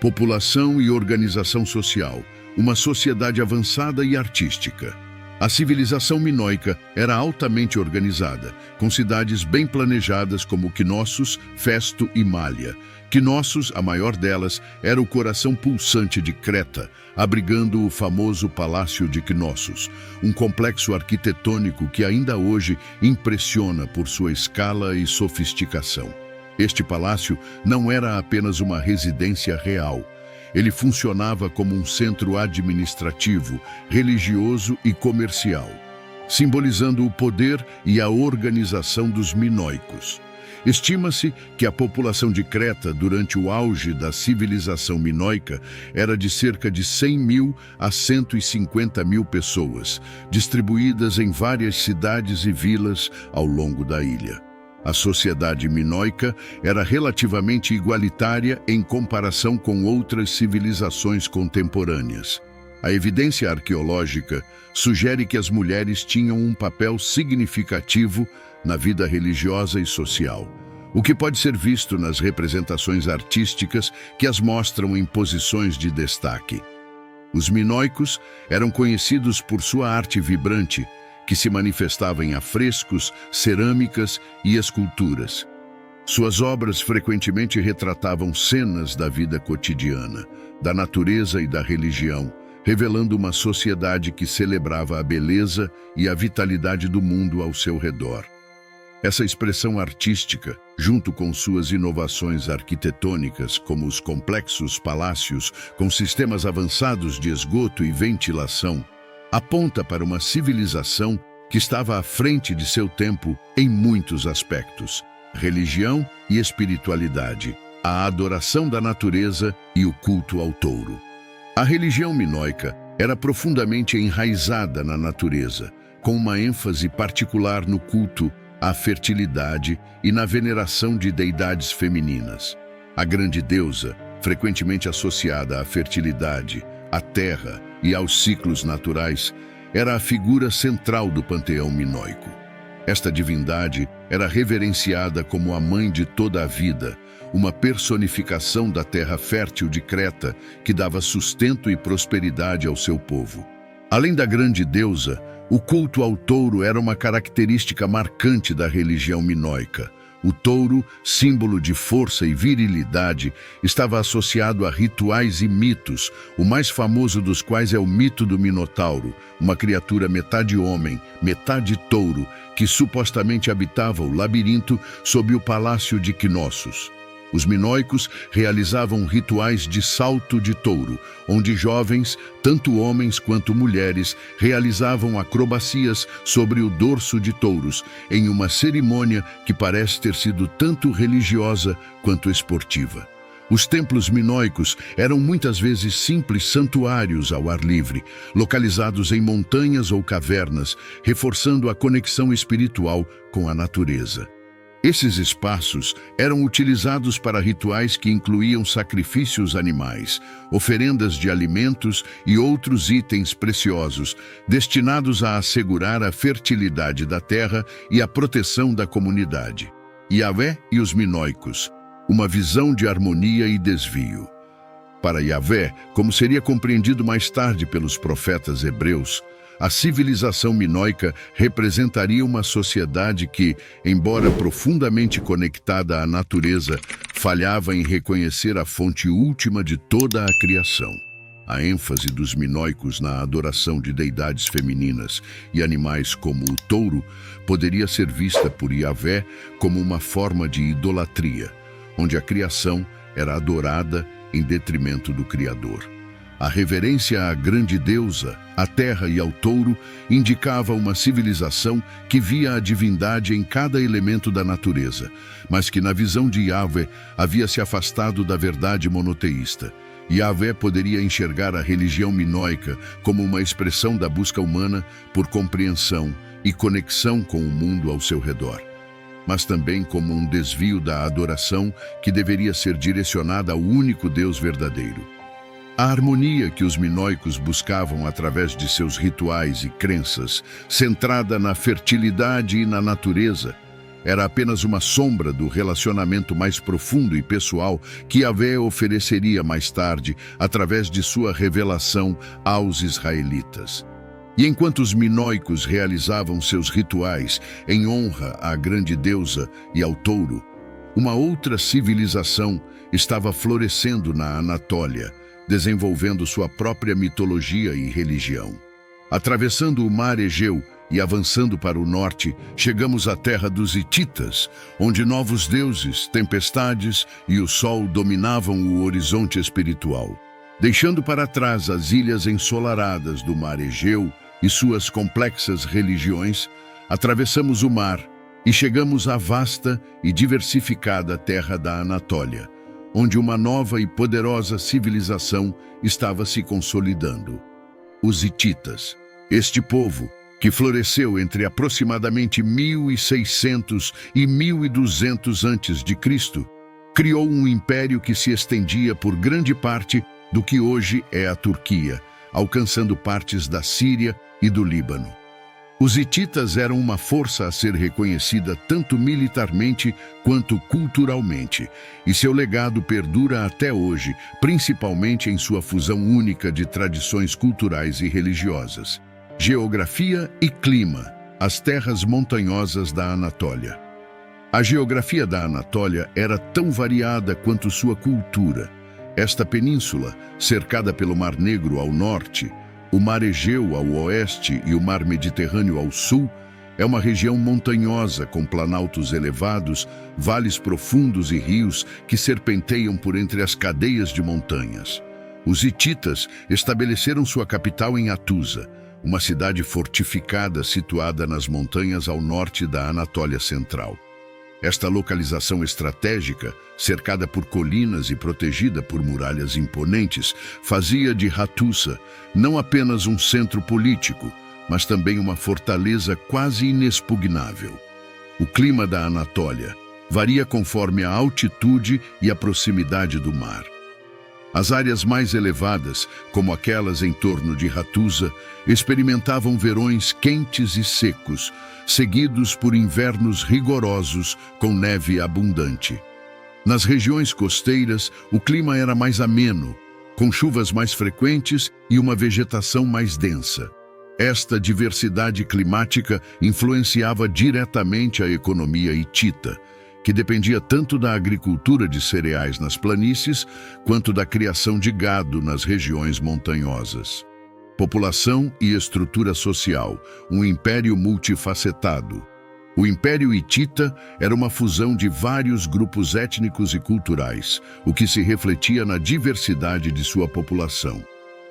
População e organização social, uma sociedade avançada e artística. A civilização minoica era altamente organizada, com cidades bem planejadas como Knossos, Festo e Malha. Knossos, a maior delas, era o coração pulsante de Creta, abrigando o famoso Palácio de Knossos, um complexo arquitetônico que ainda hoje impressiona por sua escala e sofisticação. Este palácio não era apenas uma residência real. Ele funcionava como um centro administrativo, religioso e comercial, simbolizando o poder e a organização dos minoicos. Estima-se que a população de Creta, durante o auge da civilização minoica, era de cerca de 100 mil a 150 mil pessoas, distribuídas em várias cidades e vilas ao longo da ilha. A sociedade minoica era relativamente igualitária em comparação com outras civilizações contemporâneas. A evidência arqueológica sugere que as mulheres tinham um papel significativo na vida religiosa e social, o que pode ser visto nas representações artísticas que as mostram em posições de destaque. Os minoicos eram conhecidos por sua arte vibrante, que se manifestava em afrescos, cerâmicas e esculturas. Suas obras frequentemente retratavam cenas da vida cotidiana, da natureza e da religião, revelando uma sociedade que celebrava a beleza e a vitalidade do mundo ao seu redor. Essa expressão artística, junto com suas inovações arquitetônicas, como os complexos palácios com sistemas avançados de esgoto e ventilação, aponta para uma civilização que estava à frente de seu tempo em muitos aspectos: religião e espiritualidade, a adoração da natureza e o culto ao touro. A religião minoica era profundamente enraizada na natureza, com uma ênfase particular no culto à fertilidade e na veneração de deidades femininas. A grande deusa, frequentemente associada à fertilidade, à terra e aos ciclos naturais, era a figura central do panteão minoico. Esta divindade era reverenciada como a mãe de toda a vida, uma personificação da terra fértil de Creta que dava sustento e prosperidade ao seu povo. Além da grande deusa, o culto ao touro era uma característica marcante da religião minoica. O touro, símbolo de força e virilidade, estava associado a rituais e mitos, o mais famoso dos quais é o mito do Minotauro, uma criatura metade homem, metade touro, que supostamente habitava o labirinto sob o palácio de Knossos. Os minoicos realizavam rituais de salto de touro, onde jovens, tanto homens quanto mulheres, realizavam acrobacias sobre o dorso de touros, em uma cerimônia que parece ter sido tanto religiosa quanto esportiva. Os templos minoicos eram muitas vezes simples santuários ao ar livre, localizados em montanhas ou cavernas, reforçando a conexão espiritual com a natureza. Esses espaços eram utilizados para rituais que incluíam sacrifícios animais, oferendas de alimentos e outros itens preciosos, destinados a assegurar a fertilidade da terra e a proteção da comunidade. Yahvé e os minoicos, uma visão de harmonia e desvio. Para Yahvé, como seria compreendido mais tarde pelos profetas hebreus, a civilização minoica representaria uma sociedade que, embora profundamente conectada à natureza, falhava em reconhecer a fonte última de toda a criação. A ênfase dos minoicos na adoração de deidades femininas e animais como o touro poderia ser vista por Yahvé como uma forma de idolatria, onde a criação era adorada em detrimento do Criador. A reverência à grande deusa, à terra e ao touro indicava uma civilização que via a divindade em cada elemento da natureza, mas que na visão de Yahvé havia se afastado da verdade monoteísta. Yahvé poderia enxergar a religião minoica como uma expressão da busca humana por compreensão e conexão com o mundo ao seu redor, mas também como um desvio da adoração que deveria ser direcionada ao único Deus verdadeiro. A harmonia que os minoicos buscavam através de seus rituais e crenças, centrada na fertilidade e na natureza, era apenas uma sombra do relacionamento mais profundo e pessoal que Yahvé ofereceria mais tarde através de sua revelação aos israelitas. E enquanto os minoicos realizavam seus rituais em honra à grande deusa e ao touro, uma outra civilização estava florescendo na Anatólia, desenvolvendo sua própria mitologia e religião. Atravessando o mar Egeu e avançando para o norte, chegamos à terra dos Hititas, onde novos deuses, tempestades e o sol dominavam o horizonte espiritual. Deixando para trás as ilhas ensolaradas do mar Egeu e suas complexas religiões, atravessamos o mar E chegamos à vasta e diversificada terra da Anatólia, onde uma nova e poderosa civilização estava se consolidando. Os hititas. Este povo, que floresceu entre aproximadamente 1600 e 1200 a.C., criou um império que se estendia por grande parte do que hoje é a Turquia, alcançando partes da Síria e do Líbano. Os hititas eram uma força a ser reconhecida tanto militarmente quanto culturalmente, e seu legado perdura até hoje, principalmente em sua fusão única de tradições culturais e religiosas. Geografia e clima, as terras montanhosas da Anatólia. A geografia da Anatólia era tão variada quanto sua cultura. Esta península, cercada pelo Mar Negro ao norte, o Mar Egeu ao oeste e o Mar Mediterrâneo ao sul, é uma região montanhosa com planaltos elevados, vales profundos e rios que serpenteiam por entre as cadeias de montanhas. Os hititas estabeleceram sua capital em Hatusa, uma cidade fortificada situada nas montanhas ao norte da Anatólia Central. Esta localização estratégica, cercada por colinas e protegida por muralhas imponentes, fazia de Hattusa não apenas um centro político, mas também uma fortaleza quase inexpugnável. O clima da Anatólia varia conforme a altitude e a proximidade do mar. As áreas mais elevadas, como aquelas em torno de Hattusa, experimentavam verões quentes e secos, seguidos por invernos rigorosos com neve abundante. Nas regiões costeiras, o clima era mais ameno, com chuvas mais frequentes e uma vegetação mais densa. Esta diversidade climática influenciava diretamente a economia hitita, que dependia tanto da agricultura de cereais nas planícies, quanto da criação de gado nas regiões montanhosas. População e estrutura social, um império multifacetado. O Império Hitita era uma fusão de vários grupos étnicos e culturais, o que se refletia na diversidade de sua população.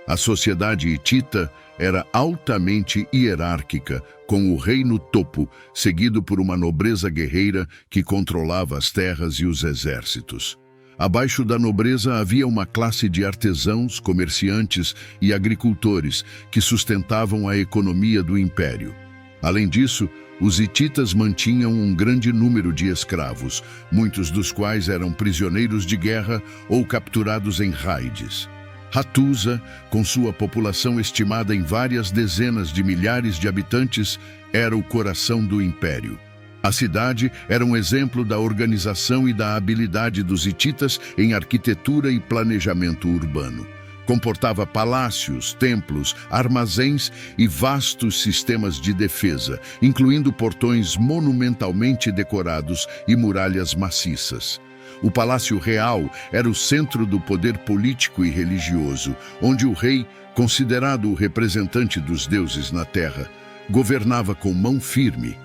A sociedade hitita era altamente hierárquica, com o rei no topo, seguido por uma nobreza guerreira que controlava as terras e os exércitos. Abaixo da nobreza havia uma classe de artesãos, comerciantes e agricultores que sustentavam a economia do império. Além disso, os hititas mantinham um grande número de escravos, muitos dos quais eram prisioneiros de guerra ou capturados em raids. Hattusa, com sua população estimada em várias dezenas de milhares de habitantes, era o coração do império. A cidade era um exemplo da organização e da habilidade dos hititas em arquitetura e planejamento urbano. Comportava palácios, templos, armazéns e vastos sistemas de defesa, incluindo portões monumentalmente decorados e muralhas maciças. O Palácio Real era o centro do poder político e religioso, onde o rei, considerado o representante dos deuses na terra, governava com mão firme.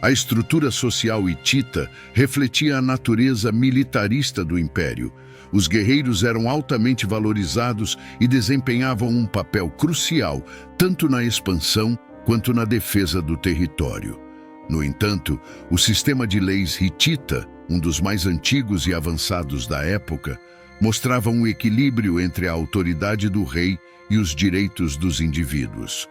A estrutura social hitita refletia a natureza militarista do império. Os guerreiros eram altamente valorizados e desempenhavam um papel crucial, tanto na expansão quanto na defesa do território. No entanto, o sistema de leis hitita, um dos mais antigos e avançados da época, mostrava um equilíbrio entre a autoridade do rei e os direitos dos indivíduos.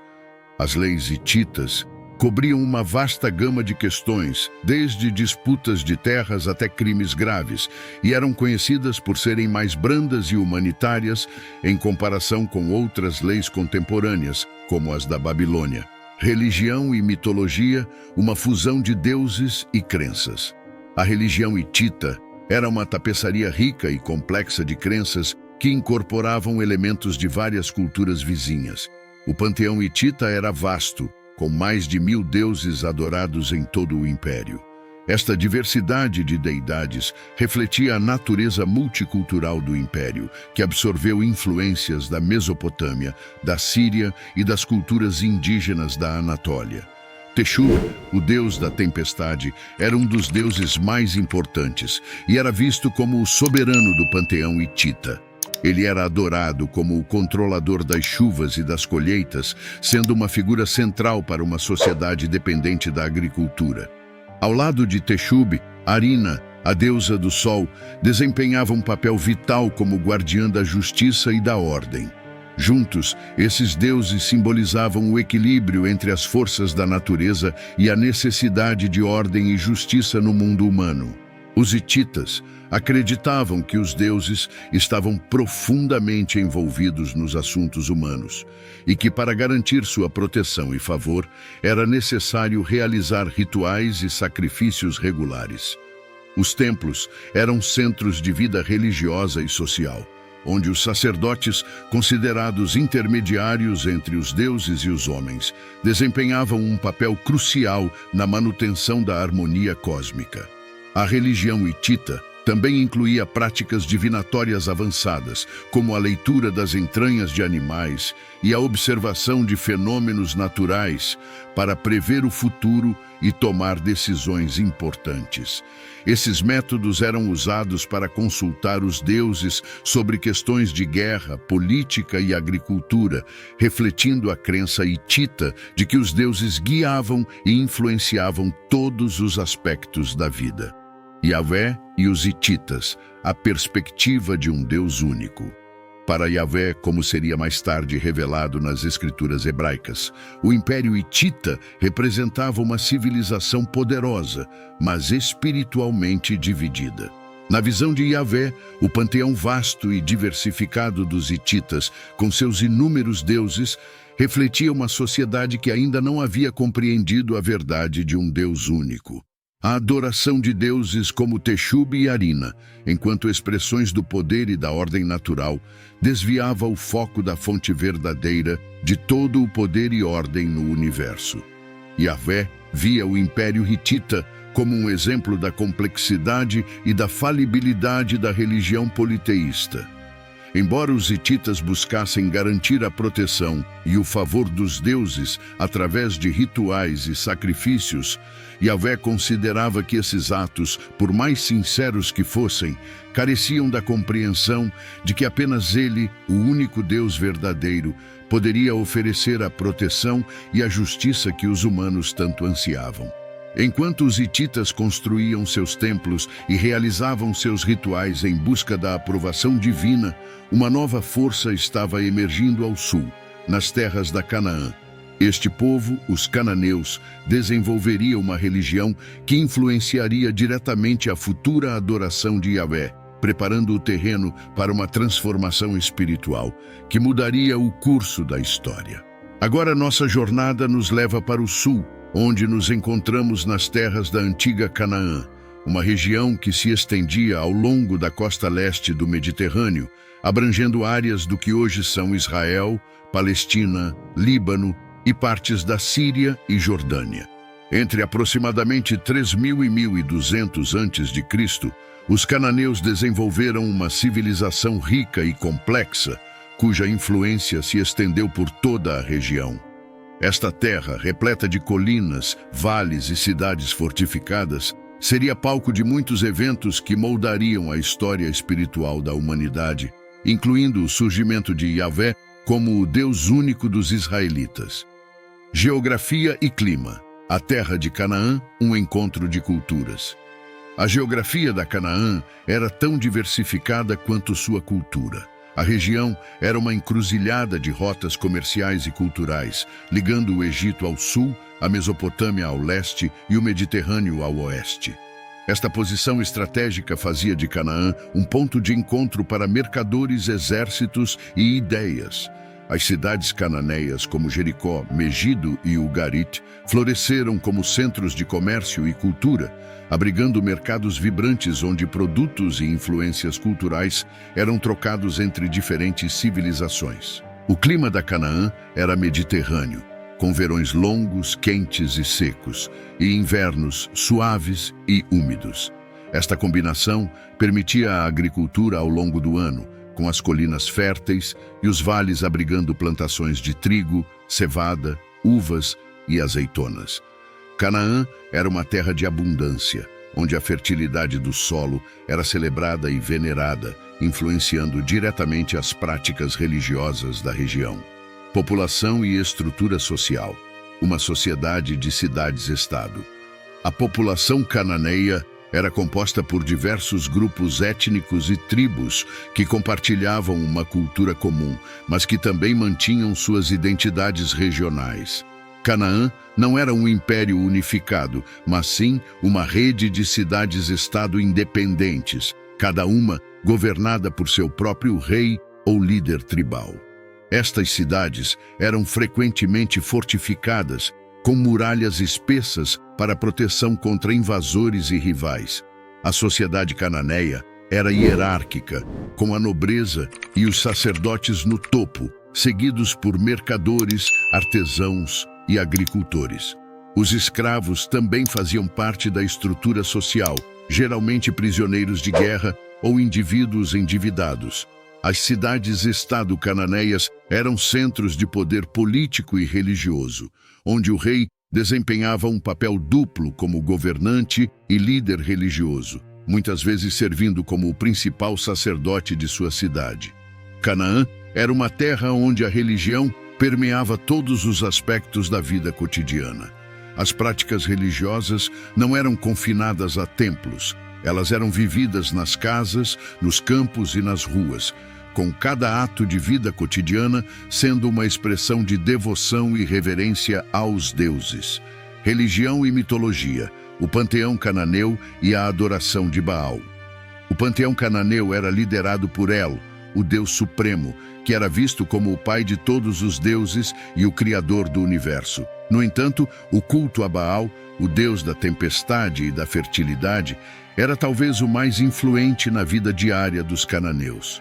As leis hititas cobriam uma vasta gama de questões, desde disputas de terras até crimes graves, e eram conhecidas por serem mais brandas e humanitárias em comparação com outras leis contemporâneas, como as da Babilônia. Religião e mitologia, uma fusão de deuses e crenças. A religião hitita era uma tapeçaria rica e complexa de crenças que incorporavam elementos de várias culturas vizinhas. O panteão hitita era vasto, com mais de 1000 deuses adorados em todo o império. Esta diversidade de deidades refletia a natureza multicultural do império, que absorveu influências da Mesopotâmia, da Síria e das culturas indígenas da Anatólia. Texu, o deus da tempestade, era um dos deuses mais importantes e era visto como o soberano do panteão hitita. Ele era adorado como o controlador das chuvas e das colheitas, sendo uma figura central para uma sociedade dependente da agricultura. Ao lado de Texub, Arina, a deusa do sol, desempenhava um papel vital como guardiã da justiça e da ordem. Juntos, esses deuses simbolizavam o equilíbrio entre as forças da natureza e a necessidade de ordem e justiça no mundo humano. Os hititas acreditavam que os deuses estavam profundamente envolvidos nos assuntos humanos e que, para garantir sua proteção e favor, era necessário realizar rituais e sacrifícios regulares. Os templos eram centros de vida religiosa e social, onde os sacerdotes, considerados intermediários entre os deuses e os homens, desempenhavam um papel crucial na manutenção da harmonia cósmica. A religião hitita também incluía práticas divinatórias avançadas, como a leitura das entranhas de animais e a observação de fenômenos naturais para prever o futuro e tomar decisões importantes. Esses métodos eram usados para consultar os deuses sobre questões de guerra, política e agricultura, refletindo a crença hitita de que os deuses guiavam e influenciavam todos os aspectos da vida. Yahvé e os hititas, a perspectiva de um Deus único. Para Yahvé, como seria mais tarde revelado nas escrituras hebraicas, o Império Hitita representava uma civilização poderosa, mas espiritualmente dividida. Na visão de Yahvé, o panteão vasto e diversificado dos hititas, com seus inúmeros deuses, refletia uma sociedade que ainda não havia compreendido a verdade de um Deus único. A adoração de deuses como Texub e Arina, enquanto expressões do poder e da ordem natural, desviava o foco da fonte verdadeira de todo o poder e ordem no universo. Yahvé via o Império Hitita como um exemplo da complexidade e da falibilidade da religião politeísta. Embora os hititas buscassem garantir a proteção e o favor dos deuses através de rituais e sacrifícios, Yahvé considerava que esses atos, por mais sinceros que fossem, careciam da compreensão de que apenas ele, o único Deus verdadeiro, poderia oferecer a proteção e a justiça que os humanos tanto ansiavam. Enquanto os hititas construíam seus templos e realizavam seus rituais em busca da aprovação divina, uma nova força estava emergindo ao sul, nas terras da Canaã. Este povo, os cananeus, desenvolveria uma religião que influenciaria diretamente a futura adoração de Yahvé, preparando o terreno para uma transformação espiritual que mudaria o curso da história. Agora nossa jornada nos leva para o sul, onde nos encontramos nas terras da antiga Canaã, uma região que se estendia ao longo da costa leste do Mediterrâneo, abrangendo áreas do que hoje são Israel, Palestina, Líbano e partes da Síria e Jordânia. Entre aproximadamente 3.000 e 1.200 a.C., os cananeus desenvolveram uma civilização rica e complexa, cuja influência se estendeu por toda a região. Esta terra, repleta de colinas, vales e cidades fortificadas, seria palco de muitos eventos que moldariam a história espiritual da humanidade, incluindo o surgimento de Yahvé como o Deus único dos israelitas. Geografia e clima. A terra de Canaã, um encontro de culturas. A geografia da Canaã era tão diversificada quanto sua cultura. A região era uma encruzilhada de rotas comerciais e culturais, ligando o Egito ao sul, a Mesopotâmia ao leste e o Mediterrâneo ao oeste. Esta posição estratégica fazia de Canaã um ponto de encontro para mercadores, exércitos e ideias. As cidades cananeias como Jericó, Megido e Ugarit floresceram como centros de comércio e cultura, abrigando mercados vibrantes onde produtos e influências culturais eram trocados entre diferentes civilizações. O clima da Canaã era mediterrâneo, com verões longos, quentes e secos, e invernos suaves e úmidos. Esta combinação permitia a agricultura ao longo do ano, com as colinas férteis e os vales abrigando plantações de trigo, cevada, uvas e azeitonas. Canaã era uma terra de abundância, onde a fertilidade do solo era celebrada e venerada, influenciando diretamente as práticas religiosas da região. População e estrutura social. Uma sociedade de cidades-estado. A população cananeia era composta por diversos grupos étnicos e tribos que compartilhavam uma cultura comum, mas que também mantinham suas identidades regionais. Canaã não era um império unificado, mas sim uma rede de cidades-estado independentes, cada uma governada por seu próprio rei ou líder tribal. Estas cidades eram frequentemente fortificadas, com muralhas espessas para proteção contra invasores e rivais. A sociedade cananeia era hierárquica, com a nobreza e os sacerdotes no topo, seguidos por mercadores, artesãos e agricultores. Os escravos também faziam parte da estrutura social, geralmente prisioneiros de guerra ou indivíduos endividados. As cidades-estado cananeias eram centros de poder político e religioso, onde o rei desempenhava um papel duplo como governante e líder religioso, muitas vezes servindo como o principal sacerdote de sua cidade. Canaã era uma terra onde a religião permeava todos os aspectos da vida cotidiana. As práticas religiosas não eram confinadas a templos. Elas eram vividas nas casas, nos campos e nas ruas, com cada ato de vida cotidiana sendo uma expressão de devoção e reverência aos deuses. Religião e mitologia, o panteão cananeu e a adoração de Baal. O panteão cananeu era liderado por El, o Deus Supremo, que era visto como o pai de todos os deuses e o criador do universo. No entanto, o culto a Baal, o deus da tempestade e da fertilidade, era talvez o mais influente na vida diária dos cananeus.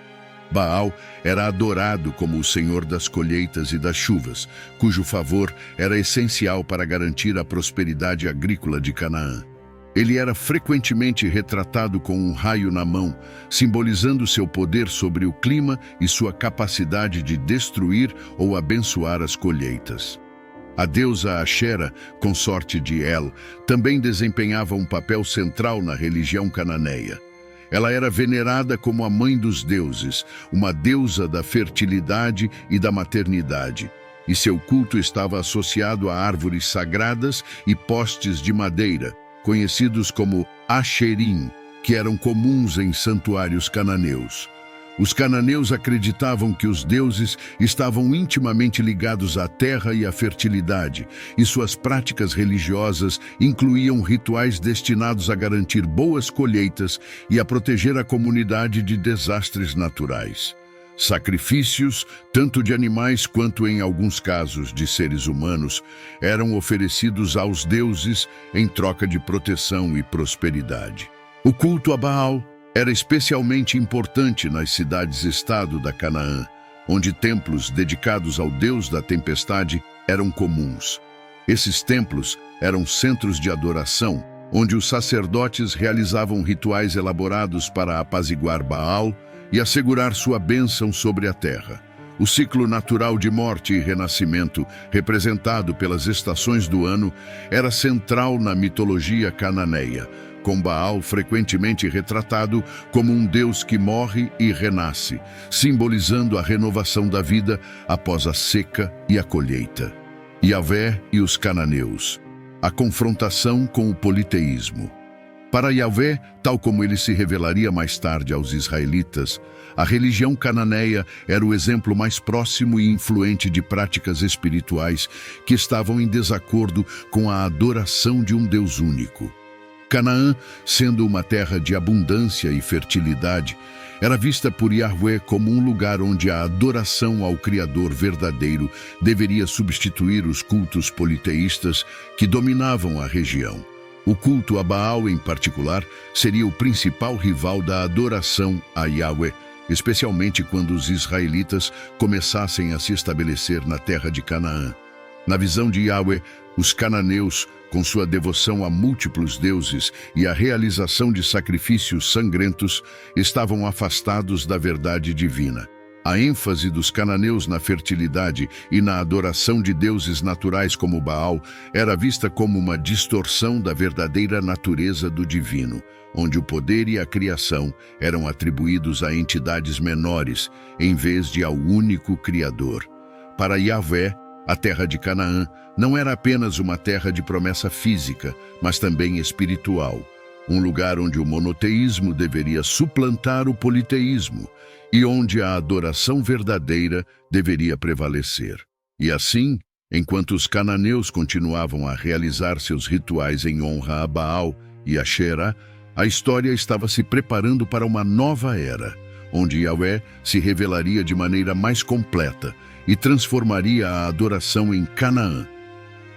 Baal era adorado como o senhor das colheitas e das chuvas, cujo favor era essencial para garantir a prosperidade agrícola de Canaã. Ele era frequentemente retratado com um raio na mão, simbolizando seu poder sobre o clima e sua capacidade de destruir ou abençoar as colheitas. A deusa Ashera, consorte de El, também desempenhava um papel central na religião cananeia. Ela era venerada como a mãe dos deuses, uma deusa da fertilidade e da maternidade, e seu culto estava associado a árvores sagradas e postes de madeira, conhecidos como Asherim, que eram comuns em santuários cananeus. Os cananeus acreditavam que os deuses estavam intimamente ligados à terra e à fertilidade, e suas práticas religiosas incluíam rituais destinados a garantir boas colheitas e a proteger a comunidade de desastres naturais. Sacrifícios, tanto de animais quanto, em alguns casos, de seres humanos, eram oferecidos aos deuses em troca de proteção e prosperidade. O culto a Baal era especialmente importante nas cidades-estado da Canaã, onde templos dedicados ao deus da tempestade eram comuns. Esses templos eram centros de adoração, onde os sacerdotes realizavam rituais elaborados para apaziguar Baal e assegurar sua bênção sobre a terra. O ciclo natural de morte e renascimento, representado pelas estações do ano, era central na mitologia cananeia, com Baal frequentemente retratado como um deus que morre e renasce, simbolizando a renovação da vida após a seca e a colheita. Yahvé e os cananeus. A confrontação com o politeísmo. Para Yahvé, tal como ele se revelaria mais tarde aos israelitas, a religião cananeia era o exemplo mais próximo e influente de práticas espirituais que estavam em desacordo com a adoração de um Deus único. Canaã, sendo uma terra de abundância e fertilidade, era vista por Yahvé como um lugar onde a adoração ao Criador verdadeiro deveria substituir os cultos politeístas que dominavam a região. O culto a Baal, em particular, seria o principal rival da adoração a Yahvé, especialmente quando os israelitas começassem a se estabelecer na terra de Canaã. Na visão de Yahvé, os cananeus, com sua devoção a múltiplos deuses e a realização de sacrifícios sangrentos, estavam afastados da verdade divina. A ênfase dos cananeus na fertilidade e na adoração de deuses naturais como Baal era vista como uma distorção da verdadeira natureza do divino, onde o poder e a criação eram atribuídos a entidades menores, em vez de ao único Criador. Para Yahvé, A terra de Canaã não era apenas uma terra de promessa física, mas também espiritual. Um lugar onde o monoteísmo deveria suplantar o politeísmo e onde a adoração verdadeira deveria prevalecer. E assim, enquanto os cananeus continuavam a realizar seus rituais em honra a Baal e a Xerá, a história estava se preparando para uma nova era, onde Yahvé se revelaria de maneira mais completa e transformaria a adoração em Canaã.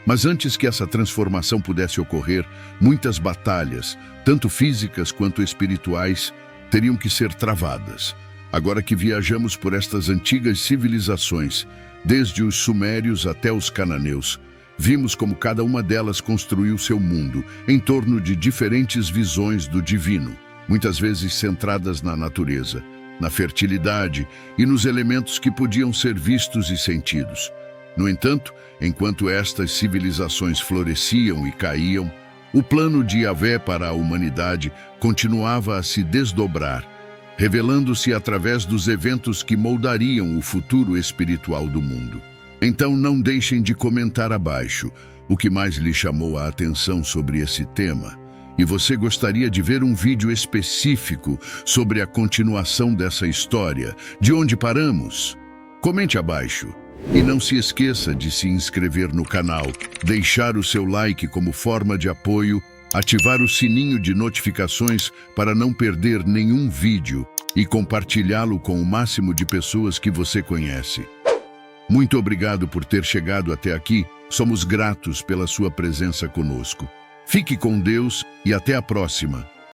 Mas antes que essa transformação pudesse ocorrer, muitas batalhas, tanto físicas quanto espirituais, teriam que ser travadas. Agora que viajamos por estas antigas civilizações, desde os sumérios até os cananeus, vimos como cada uma delas construiu seu mundo em torno de diferentes visões do divino, muitas vezes centradas na natureza, na fertilidade e nos elementos que podiam ser vistos e sentidos. No entanto, enquanto estas civilizações floresciam e caíam, o plano de Yahvé para a humanidade continuava a se desdobrar, revelando-se através dos eventos que moldariam o futuro espiritual do mundo. Então não deixem de comentar abaixo o que mais lhe chamou a atenção sobre esse tema. E você gostaria de ver um vídeo específico sobre a continuação dessa história, de onde paramos? Comente abaixo. E não se esqueça de se inscrever no canal, deixar o seu like como forma de apoio, ativar o sininho de notificações para não perder nenhum vídeo e compartilhá-lo com o máximo de pessoas que você conhece. Muito obrigado por ter chegado até aqui, somos gratos pela sua presença conosco. Fique com Deus e até a próxima.